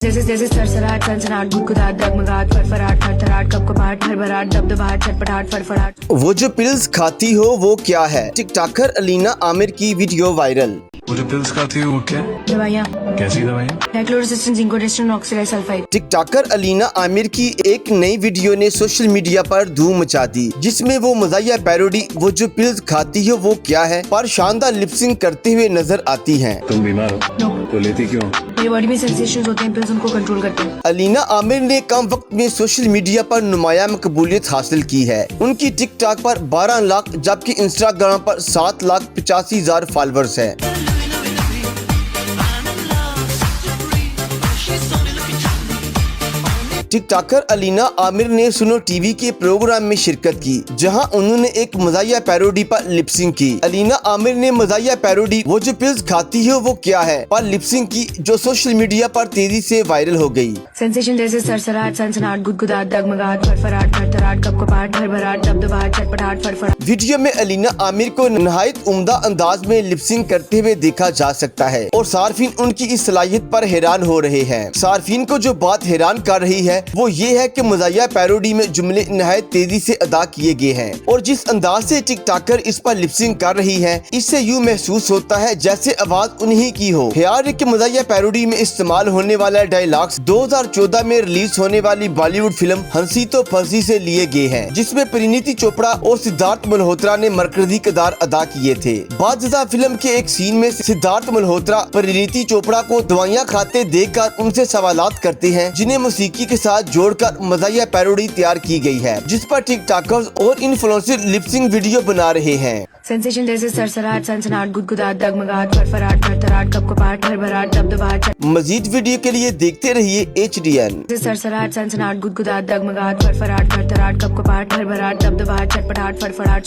जैसे जैसे सरसराहट सनसनाहट गुदगुदाहट डगमगाहट फड़फड़ाहट थरथराहट कपकपाहट हड़बड़ाहट दबदबाहट छटपटाहट फड़फड़ाहट। वो जो पिल्स खाती हो वो क्या है? टिकटॉकर अलीना आमिर की वीडियो वायरल। वो जो पिल्स खाती है वो क्या? दवाइयाँ, कैसी दवाइयाँ? डाइक्लोरोसिस्टिन जिंकोडेस्टिन ऑक्सीडाइसल्फाइड। टिकटॉकर अलीना आमिर की एक नई वीडियो ने सोशल मीडिया पर धूम मचा दी, जिसमें वो मज़ाहिया पैरोडी वो जो पिल्स खाती हो वो क्या है पर शानदार लिपसिंग करते हुए नजर आती हैं। तुम बीमार हो नो, तो लेती क्यों? मेरी बॉडी में सेंसेशंस होते हैं, पिल्स उनको कंट्रोल करते हैं। अलीना आमिर ने कम वक्त में सोशल मीडिया पर नुमाया मकबूलियत हासिल की है। उनकी टिकटॉक पर 12 लाख जबकि इंस्टाग्राम पर 7,85,000 फॉलोअर्स है। टिकटॉकर अलीना आमिर ने सुनो टीवी के प्रोग्राम में शिरकत की, जहां उन्होंने एक मज़ाहिया पैरोडी पर लिपसिंग की। अलीना आमिर ने मज़ाहिया पैरोडी वो जो पिल्स खाती हो वो क्या है पर लिपसिंग की, जो सोशल मीडिया पर तेजी से वायरल हो गई। सेंसेशन जैसे सरसराहट सनसनाहट गुदगुदाहट डगमगाहट फड़फड़ाहट थरथराहट कपकपाहट हड़बड़ाहट दबदबाहट छटपटाहट फड़फड़ाहट। वीडियो में अलीना आमिर को नहायत उम्दा अंदाज में लिपसिंग करते हुए देखा जा सकता है और सार्फिन उनकी इस सलाहियत पर हैरान हो रहे हैं। सार्फिन को जो बात हैरान कर रही है वो ये है कि मज़ाहिया पैरोडी में जुमले नहायत तेजी से अदा किए गए हैं और जिस अंदाज से टिकटॉकर इस पर लिपसिंग कर रही है, इससे यूँ महसूस होता है जैसे आवाज उन्हीं की हो। ख्याल है कि मज़ाहिया पैरोडी में इस्तेमाल होने वाला डायलॉग्स 2014 में रिलीज होने वाली बॉलीवुड फिल्म हंसी तो फंसी से लिए गए हैं, जिसमें परिणीति चोपड़ा और सिद्धार्थ मल्होत्रा ने मरकजी किरदार अदा किए थे। बादशाह फिल्म के एक सीन में सिद्धार्थ मल्होत्रा परिणीति चोपड़ा को दवाइयाँ खाते देखकर उनसे सवालात करते हैं, जिन्हें मौसीकी के साथ जोड़कर मज़ाहिया पैरोडी तैयार की गई है, जिस पर टिकटॉकर्स और इन्फ्लुएंसर लिपसिंग वीडियो बना रहे हैं। सेंसेशन जैसे सरसराहट सनसनाहट गुदगुदाहट डगमगाहट फड़फड़ाहट थरथराहट कपकपाहट हड़बड़ाहट दबदबाहट। मजीद वीडियो के लिए देखते रहिए HDN। सरसराहट सनसनाहट गुदगुदाहट डगमगाहट फड़फड़ाहट थरथराहट कपकपाहट हड़बड़ाहट दबदबाहट छटपटाहट फड़फड़ाहट।